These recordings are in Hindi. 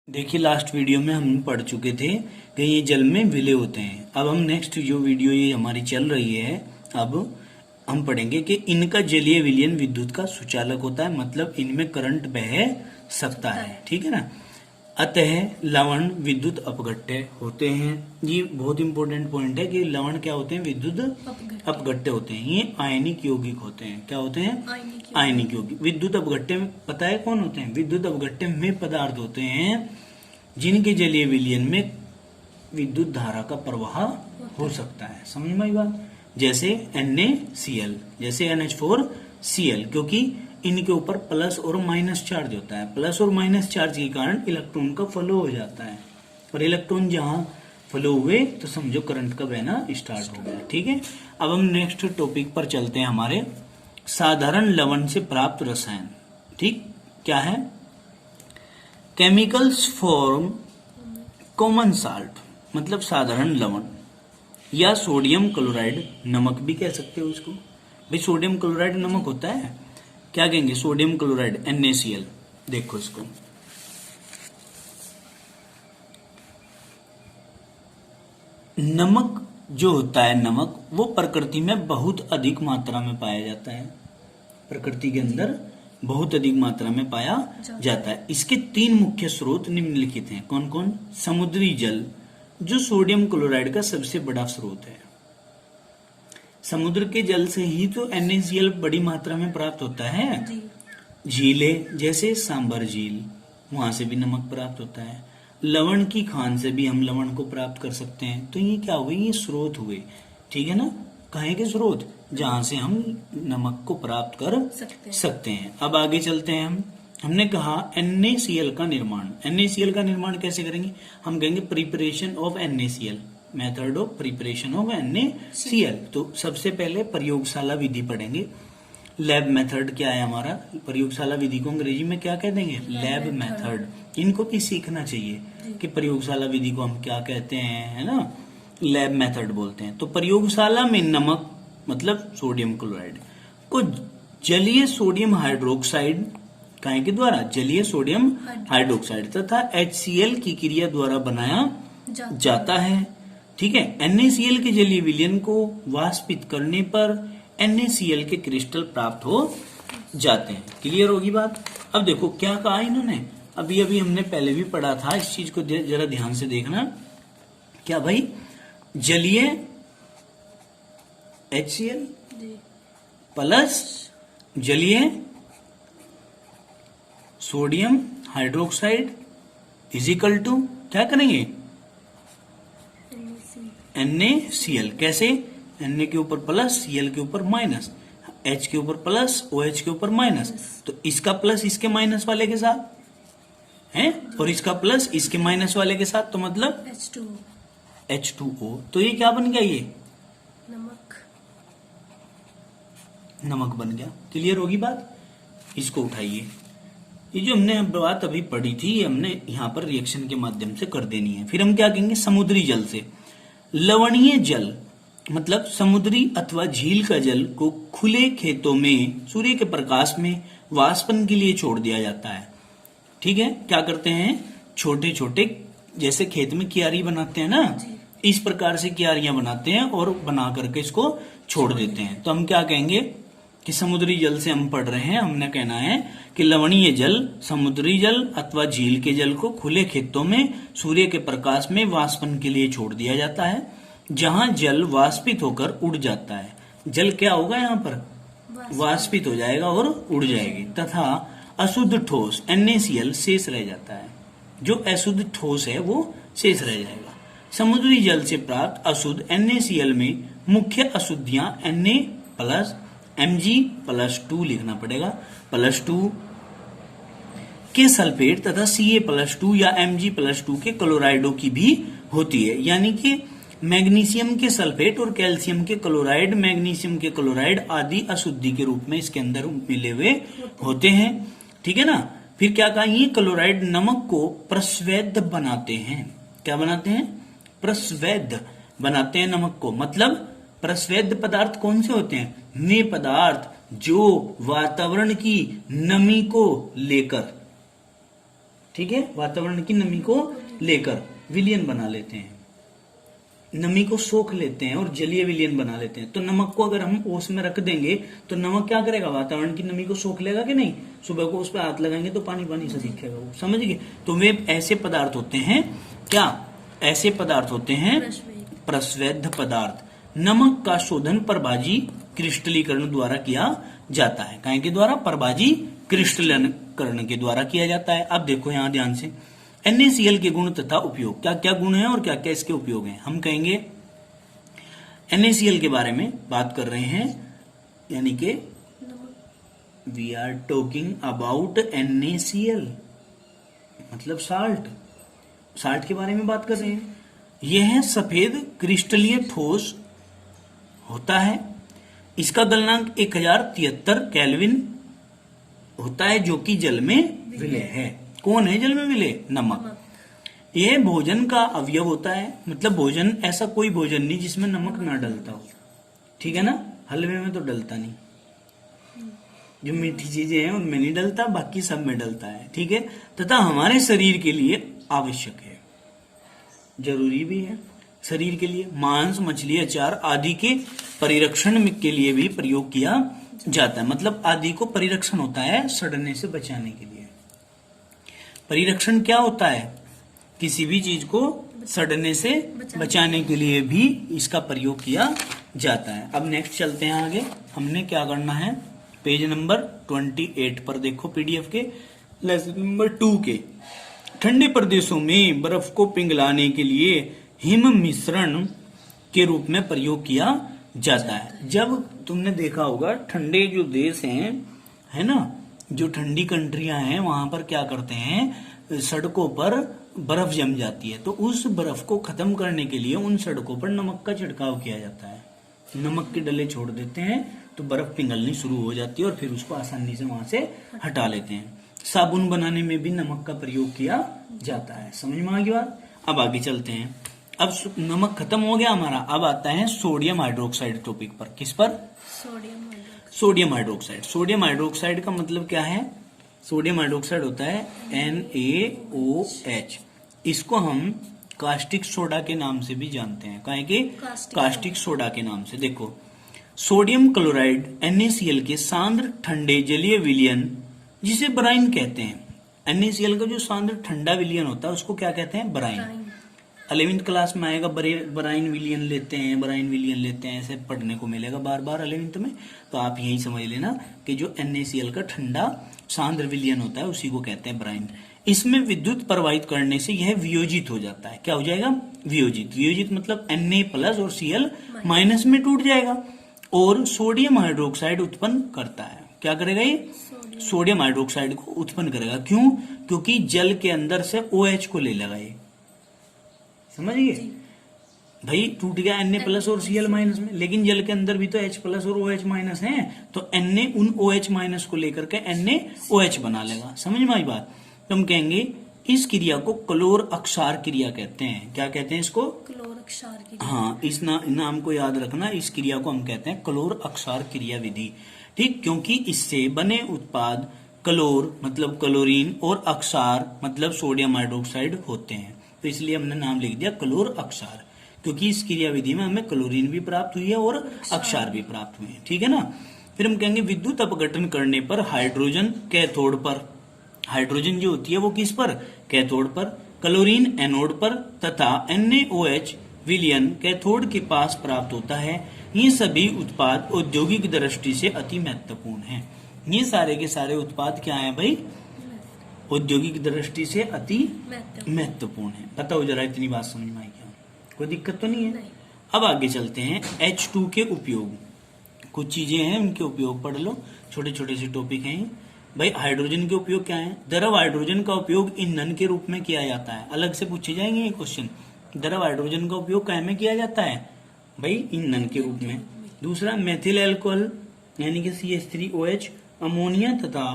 देखिए लास्ट वीडियो में हम पढ़ चुके थे कि ये जल में विलय होते हैं। अब हम नेक्स्ट जो वीडियो ये हमारी चल रही है, अब हम पढ़ेंगे कि इनका जलीय विलयन विद्युत का सुचालक होता है, मतलब इनमें करंट बह सकता है। ठीक है ना। अतः लवण विद्युत अपघट्य होते हैं। ये बहुत इंपॉर्टेंट पॉइंट है कि लवण क्या होते हैं, विद्युत अपघट्य होते हैं। ये आयनिक यौगिक होते हैं। क्या होते हैं? आयनिक यौगिक। विद्युत अपघट्य में पता है कौन होते हैं? विद्युत अपघट्य में पदार्थ होते हैं जिनके जलीय विलयन में विद्युत धारा का प्रवाह हो सकता है। समझ में आई बात? जैसे NaCl, जैसे NH4Cl, क्योंकि इनके ऊपर प्लस और माइनस चार्ज होता है। प्लस और माइनस चार्ज के कारण इलेक्ट्रॉन का फ्लो हो जाता है, और इलेक्ट्रॉन जहां फ्लो हुए तो समझो करंट का बहना स्टार्ट हो गया। ठीक है। अब हम नेक्स्ट टॉपिक पर चलते हैं, हमारे साधारण लवण से प्राप्त रसायन। ठीक, क्या है? केमिकल्स फॉर्म कॉमन साल्ट, मतलब साधारण लवण, या सोडियम क्लोराइड, नमक भी कह सकते हो उसको। भाई सोडियम क्लोराइड नमक होता है, क्या कहेंगे? Sodium chloride NaCl। देखो इसको, नमक जो होता है, नमक वो प्रकृति में बहुत अधिक मात्रा में पाया जाता है। प्रकृति के अंदर बहुत अधिक मात्रा में पाया जाता है। इसके तीन मुख्य स्रोत निम्नलिखित हैं। कौन कौन? समुद्री जल, जो सोडियम क्लोराइड का सबसे बड़ा स्रोत है। समुद्र के जल से ही तो NaCl बड़ी मात्रा में प्राप्त होता है। झीलें, जैसे सांबर झील, वहां से भी नमक प्राप्त होता है। लवण की खान से भी हम लवण को प्राप्त कर सकते हैं। तो ये क्या हुए? ये स्रोत हुए। ठीक है ना। कहे के स्रोत? जहां से हम नमक को प्राप्त कर सकते हैं। अब आगे चलते हैं हम। हमने कहा NaCl का निर्माण। NaCl का निर्माण कैसे करेंगे? हम कहेंगे preparation of NaCl, method of preparation of NaCl। तो सबसे पहले प्रयोगशाला विधि पढ़ेंगे। लैब मेथड क्या है हमारा? प्रयोगशाला विधि को अंग्रेजी में क्या कह देंगे? Lab method. इनको भी सीखना चाहिए कि प्रयोगशाला विधि को हम क्या कहते हैं, है ना? लैब मेथड बोलते हैं। तो प्रयोगशाला में नमक, मतलब सोडियम क्लोराइड को जलीय सोडियम हाइड्रोक्साइड काहे के द्वारा? जलीय सोडियम हाइड्रोक्साइड तथा HCl की क्रिया द्वारा बनाया जाता है। ठीक है। NaCl के जलीय विलयन को वाष्पित करने पर NaCl के क्रिस्टल प्राप्त हो जाते हैं। क्लियर होगी बात? अब देखो क्या कहा इन्होंने, अभी अभी हमने पहले भी पढ़ा था, इस चीज को जरा ध्यान से देखना। क्या भाई? जलीय HCl प्लस जलीय सोडियम हाइड्रोक्साइड इजिकल टू क्या करेंगे? NaCl। कैसे? Na के ऊपर प्लस, Cl के ऊपर माइनस, H के ऊपर प्लस, OH के ऊपर माइनस। तो इसका प्लस इसके माइनस वाले के साथ है, और इसका प्लस इसके माइनस वाले के साथ, तो मतलब H2O। तो ये क्या बन गया? ये नमक बन गया। क्लियर होगी बात? इसको उठाइए। ये जो हमने बात अभी पढ़ी थी, ये हमने यहाँ पर रिएक्शन के माध्यम से कर देनी है। फिर हम क्या कहेंगे? समुद्री जल से। लवणीय जल, मतलब समुद्री अथवा झील का जल को खुले खेतों में सूर्य के प्रकाश में वाष्पन के लिए छोड़ दिया जाता है। ठीक है। क्या करते हैं? छोटे छोटे, जैसे खेत में क्यारी बनाते हैं ना, इस प्रकार से क्यारियां बनाते हैं और बना करके इसको छोड़ देते हैं। तो हम क्या कहेंगे कि समुद्री जल से हम पढ़ रहे हैं, हमने कहना है कि लवणीय जल समुद्री जल अथवा झील के जल को खुले खेतों में सूर्य के प्रकाश में वाष्पन के लिए छोड़ दिया जाता है, जहां जल वाष्पित होकर उड़ जाता है। जल क्या होगा? यहाँ पर वाष्पित हो जाएगा और उड़ जाएगी, तथा अशुद्ध ठोस NaCl शेष रह जाता है। जो अशुद्ध ठोस है वो शेष रह जाएगा। समुद्री जल से प्राप्त अशुद्ध NaCl में मुख्य अशुद्धियां Na प्लस Mg+2 लिखना पड़ेगा, +2 के सल्फेट तथा Ca+2 या Mg+2 के क्लोराइडों की भी होती है। यानी कि मैग्नीशियम के सल्फेट और कैल्शियम के क्लोराइड, मैग्नीशियम के क्लोराइड आदि अशुद्धि के रूप में इसके अंदर मिले हुए होते हैं। ठीक है ना। फिर क्या कहा? ये क्लोराइड नमक को प्रस्वेद बनाते हैं। क्या बनाते हैं? प्रस्वेद बनाते हैं नमक को। मतलब प्रस्वेद पदार्थ कौन से होते हैं? वे पदार्थ जो वातावरण की नमी को लेकर ठीक है, वातावरण की नमी को लेकर विलयन बना लेते हैं, नमी को सोख लेते हैं और जलीय विलयन बना लेते हैं। तो नमक को अगर हम ओस में रख देंगे तो नमक क्या करेगा, वातावरण की नमी को सोख लेगा कि नहीं। सुबह को उस पर हाथ लगाएंगे तो पानी पानी सा दिखेगा, वो समझ गए। तो वे ऐसे पदार्थ होते हैं, क्या ऐसे पदार्थ होते हैं, प्रस्वेद्ध पदार्थ। नमक का शोधन परभाजी क्रिस्टलीकरण द्वारा किया जाता है। काहे के द्वारा, परभाजी क्रिस्टलीकरण के द्वारा किया जाता है। अब देखो यहां ध्यान से, NaCl के गुण तथा उपयोग, क्या क्या गुण हैं और क्या क्या इसके उपयोग हैं। हम कहेंगे NaCl के बारे में बात कर रहे हैं, यानी कि we are talking about NaCl मतलब साल्ट के बारे में बात कर रहे हैं। यह है सफेद क्रिस्टलीय ठोस होता है। इसका गलनांक 1073 केल्विन होता है, जो कि जल में विलय है। कौन है जल में विलय, नमक। यह भोजन का अवयव होता है, मतलब भोजन, ऐसा कोई भोजन नहीं जिसमें नमक ना डलता हो, ठीक है ना। हलवे में तो डलता नहीं, जो मीठी चीजें हैं उनमें नहीं डलता, बाकी सब में डलता है, ठीक है। तथा हमारे शरीर के लिए आवश्यक है, जरूरी भी है शरीर के लिए। मांस, मछली, अचार आदि के परिरक्षण के लिए भी प्रयोग किया जाता है, मतलब आदि को परिरक्षण होता है सड़ने से बचाने के लिए। परिरक्षण क्या होता है, किसी भी चीज को सड़ने से बचाने के लिए भी इसका प्रयोग किया जाता है। अब नेक्स्ट चलते हैं आगे, हमने क्या करना है, पेज नंबर 28 पर देखो पीडीएफ के लेसन नंबर 2 के। ठंडे प्रदेशों में बर्फ को पिघलाने के लिए हिम मिश्रण के रूप में प्रयोग किया जाता है। जब तुमने देखा होगा ठंडे जो देश हैं, है ना, जो ठंडी कंट्रियां हैं, वहां पर क्या करते हैं, सड़कों पर बर्फ जम जाती है, तो उस बर्फ को खत्म करने के लिए उन सड़कों पर नमक का छिड़काव किया जाता है। नमक के डले छोड़ देते हैं तो बर्फ पिघलनी शुरू हो जाती है और फिर उसको आसानी से वहां से हटा लेते हैं। साबुन बनाने में भी नमक का प्रयोग किया जाता है। समझ में आ गई बात। अब आगे चलते हैं। अब नमक खत्म हो गया हमारा, अब आता है सोडियम हाइड्रोक्साइड टॉपिक पर। किस पर, सोडियम हाइड्रोक्साइड। सोडियम हाइड्रोक्साइड का मतलब क्या है, सोडियम हाइड्रोक्साइड होता है NaOH। इसको हम कास्टिक सोडा के नाम से भी जानते हैं, काहे कि कास्टिक सोडा के नाम से। देखो, सोडियम क्लोराइड NaCl के सांद्र ठंडे जलीय विलयन, जिसे ब्राइन कहते हैं। NaCl का जो सांद्र ठंडा विलयन होता है उसको क्या कहते हैं, ब्राइन। 11वीं क्लास में आएगा, ब्राइन विलियन लेते हैं, ब्राइन विलियन लेते हैं, ऐसे पढ़ने को मिलेगा बार बार 11वीं में। तो आप यही समझ लेना कि जो NaCl का ठंडा सांद्र विलयन होता है उसी को कहते हैं ब्राइन। इसमें विद्युत प्रवाहित करने से यह वियोजित हो जाता है। क्या हो जाएगा, वियोजित। वियोजित मतलब Na+ और Cl- में टूट जाएगा और सोडियम हाइड्रोक्साइड उत्पन्न करता है। क्या करेगा ये, सोडियम हाइड्रोक्साइड को उत्पन्न करेगा। क्यों, क्योंकि जल के अंदर से OH को ले लेगा ये। समझिए भाई, टूट गया Na+ और Cl- में, लेकिन जल के अंदर भी तो H+ और OH- है, तो Na उन OH- को लेकर के NaOH बना लेगा। समझ में आई बात। तो हम कहेंगे इस क्रिया को क्लोर अक्षार क्रिया कहते हैं। क्या कहते हैं इसको, क्लोर अक्षार क्रिया। हाँ, इस नाम को याद रखना, इस क्रिया को हम कहते हैं क्लोर अक्षार क्रिया विधि। ठीक, क्योंकि इससे बने उत्पाद क्लोर मतलब क्लोरीन और अक्षार मतलब सोडियम हाइड्रोक्साइड होते हैं, तो इसलिए हमने नाम लिख दिया क्लोर अक्षार, क्योंकि इस क्रिया विधि में हमें क्लोरीन भी प्राप्त हुई है और अक्षार भी प्राप्त हुए हैं। ठीक है ना। फिर हम कहेंगे विद्युत अपघटन करने पर हाइड्रोजन कैथोड पर, हाइड्रोजन जो होती है वो किस पर, कैथोड पर, क्लोरीन एनोड पर तथा NaOH विलयन कैथोड के पास प्राप्त होता है। ये सभी उत्पाद औद्योगिक दृष्टि से अति महत्वपूर्ण हैं। ये सारे के सारे उत्पाद क्या हैं भाई, औद्योगिक दृष्टि से अति महत्वपूर्ण है। बताओ जरा, इतनी बात समझ में आई क्या, कोई दिक्कत तो नहीं है। अब आगे चलते हैं, H2 के उपयोग। कुछ चीजें हैं उनके उपयोग पढ़ लो, छोटे छोटे से टॉपिक हैं भाई। हाइड्रोजन के उपयोग क्या है, द्रव हाइड्रोजन का उपयोग ईंधन के रूप में किया जाता है। अलग से पूछे जाएंगे ये क्वेश्चन, द्रव हाइड्रोजन का उपयोग क्या में किया जाता है भाई, ईंधन के रूप में। दूसरा, मेथिल एल्कोहल यानी कि CH3OH, अमोनिया तथा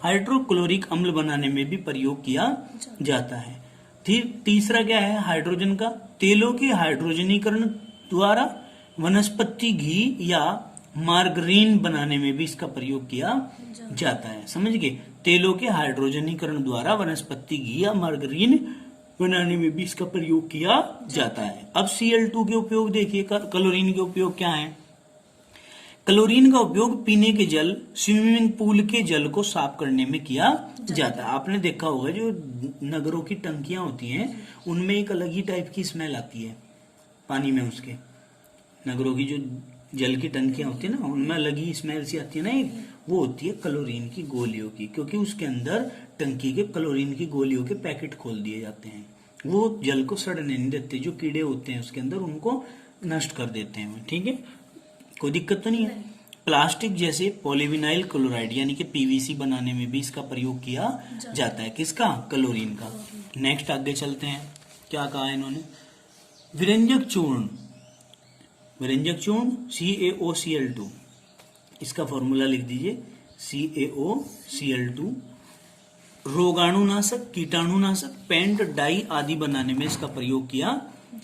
हाइड्रोक्लोरिक अम्ल बनाने में भी प्रयोग किया जाता है। तीसरा क्या है हाइड्रोजन का, तेलों के हाइड्रोजनीकरण द्वारा वनस्पति घी या मार्गरीन बनाने में भी इसका प्रयोग किया जाता है। समझ गए? तेलों के हाइड्रोजनीकरण द्वारा वनस्पति घी या मार्गरीन बनाने में भी इसका प्रयोग किया जाता है। अब Cl2 के उपयोग देखिए, क्लोरीन के उपयोग क्या है? क्लोरीन का उपयोग पीने के जल, स्विमिंग पूल के जल को साफ करने में किया जाता है। आपने देखा होगा जो नगरों की टंकियां होती हैं उनमें एक अलग ही टाइप की स्मेल आती है पानी में। उसके नगरों की जो जल की टंकियां होती है ना उनमें अलग ही स्मेल सी आती है ना, एक वो होती है क्लोरीन की गोलियों की, क्योंकि उसके अंदर टंकी के क्लोरीन की गोलियों के पैकेट खोल दिए जाते हैं। वो जल को सड़ने नहीं देते, जो कीड़े होते हैं उसके अंदर उनको नष्ट कर देते हैं। ठीक है, कोई दिक्कत तो नहीं है। प्लास्टिक जैसे पॉलीविनाइल क्लोराइड यानी कि पीवीसी बनाने में भी इसका प्रयोग किया जाता है। किसका? क्लोरीन का। नेक्स्ट आगे चलते हैं, क्या कहा है इन्होंने? विरंजक चूर्ण, विरंजक चूर्ण CaOCl2, इसका फॉर्मूला लिख दीजिए CaOCl2। रोगाणुनाशक, कीटाणुनाशक, पेंट, डाई आदि बनाने में इसका प्रयोग किया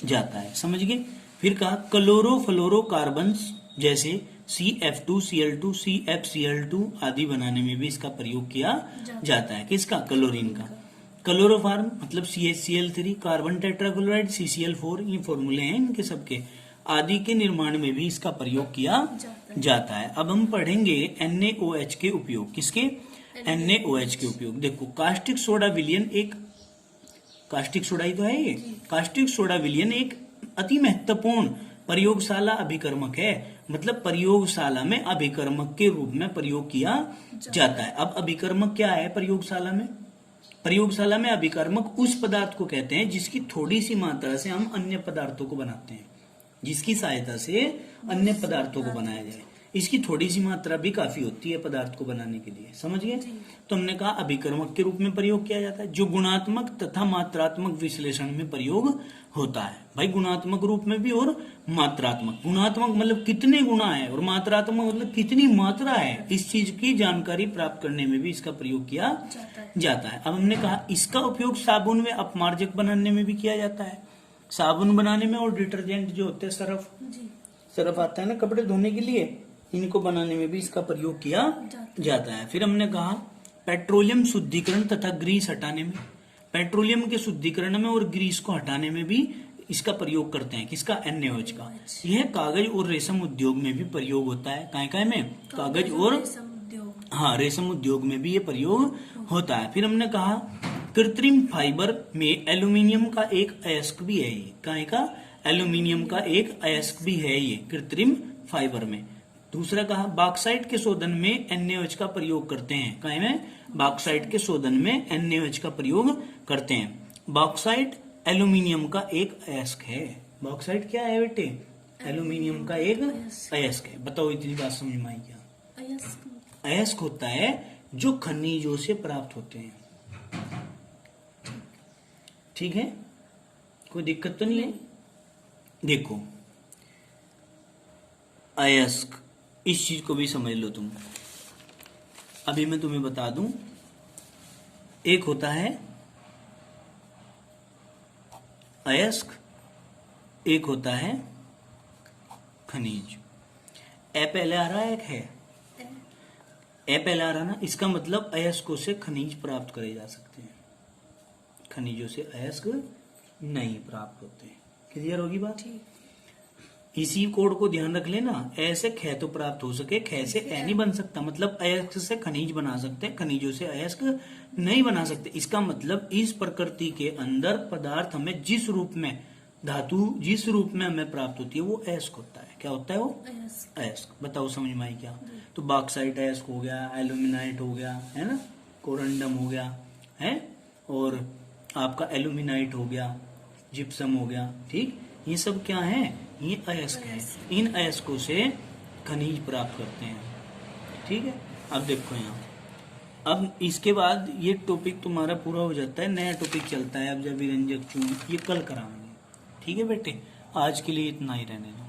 जाता है। समझ गए? फिर कहा क्लोरोफ्लोरोकार्बन्स जैसे CF2Cl2, CFCl2 आदि बनाने में भी इसका प्रयोग किया जाता है। किसका? क्लोरीन का। क्लोरोफार्म मतलब CHCl3, कार्बन टेट्राक्लोराइड CCl4, ये फॉर्मूले हैं इनके सबके, आदि के निर्माण में भी इसका प्रयोग किया जाता है। अब हम पढ़ेंगे NaOH के उपयोग। किसके? NaOH के उपयोग। देखो, कास्टिक सोडा विलयन एक, कास्टिक सोडा ही तो है ये, कास्टिक सोडा विलयन एक अति महत्वपूर्ण प्रयोगशाला अभिकर्मक है। मतलब प्रयोगशाला में अभिकर्मक के रूप में प्रयोग किया जाता है। अब अभिकर्मक क्या है प्रयोगशाला में? प्रयोगशाला में अभिकर्मक उस पदार्थ को कहते हैं जिसकी थोड़ी सी मात्रा से हम अन्य पदार्थों को बनाते हैं, जिसकी सहायता से अन्य पदार्थों को बनाया जाए। इसकी थोड़ी सी मात्रा भी काफी होती है पदार्थ को बनाने के लिए। समझ गए? तो हमने कहा अभिकर्मक के रूप में प्रयोग किया जाता है, जो गुणात्मक तथा मात्रात्मक विश्लेषण में प्रयोग होता है। भाई गुणात्मक रूप में भी और मात्रात्मक। गुणात्मक मतलब कितने गुणा है और मात्रात्मक मतलब कितनी मात्रा है, इस चीज की जानकारी प्राप्त करने में भी इसका प्रयोग किया जाता है। अब हमने कहा इसका उपयोग साबुन व अपमार्जक बनाने में भी किया जाता है। साबुन बनाने में और डिटर्जेंट जो होते हैं, सर्फ आता है ना कपड़े धोने के लिए, इनको बनाने में भी इसका प्रयोग किया जाता है। फिर हमने कहा पेट्रोलियम शुद्धिकरण तथा ग्रीस हटाने में, पेट्रोलियम के शुद्धिकरण में और ग्रीस को हटाने में भी इसका प्रयोग करते हैं। किसका? NaOH का। यह कागज और रेशम उद्योग में भी प्रयोग होता है। काय में? कागज और रेशम उद्योग में भी ये प्रयोग होता है। फिर हमने कहा कृत्रिम फाइबर में एल्यूमिनियम का एक अयस्क भी है। ये काय का? एल्यूमिनियम का एक अयस्क भी है ये कृत्रिम फाइबर में। दूसरा कहा बॉक्साइट के शोधन में NaOH का प्रयोग करते हैं। काय में? बॉक्साइट के शोधन में NaOH का प्रयोग करते हैं। बॉक्साइट एल्यूमिनियम का एक अयस्क है। बॉक्साइट क्या है बेटे? एल्यूमिनियम का एक अयस्क है। बताओ इतनी बात समझ में आई क्या? अयस्क होता है जो खनिजों से प्राप्त होते हैं। ठीक है, कोई दिक्कत तो नहीं है? देखो अयस्क, इस चीज को भी समझ लो तुम। अभी मैं तुम्हें बता दूं, एक होता है अयस्क, एक होता है खनिज। ए पहले आ रहा है, एक है ए पहले आ रहा ना, इसका मतलब अयस्कों से खनिज प्राप्त करे जा सकते हैं, खनिजों से अयस्क नहीं प्राप्त होते। क्लियर होगी बात? इसी कोड को ध्यान रख लेना। ए से ख तो प्राप्त हो सके, ख से ए नहीं बन सकता। मतलब अयस्क से खनिज बना सकते, खनिजों से अयस्क नहीं बना सकते। इसका मतलब इस प्रकृति के अंदर पदार्थ हमें जिस रूप में, धातु जिस रूप में हमें प्राप्त होती है वो अयस्क होता है। क्या होता है वो? अयस्क। बताओ समझ में आई क्या? तो बॉक्साइट अयस्क हो गया, एल्यूमिनाइट हो गया, है ना, कोरंडम हो गया है, और आपका एल्यूमिनाइट हो गया, जिप्सम हो गया। ठीक, ये सब क्या है? ये अयस्क है। इन अयस्कों से खनिज प्राप्त करते हैं। ठीक है, अब देखो यहाँ, अब इसके बाद ये टॉपिक तुम्हारा पूरा हो जाता है, नया टॉपिक चलता है अब जब विरंजक चूर्ण, ये कल कराएंगे। ठीक है बेटे, आज के लिए इतना ही रहने दो।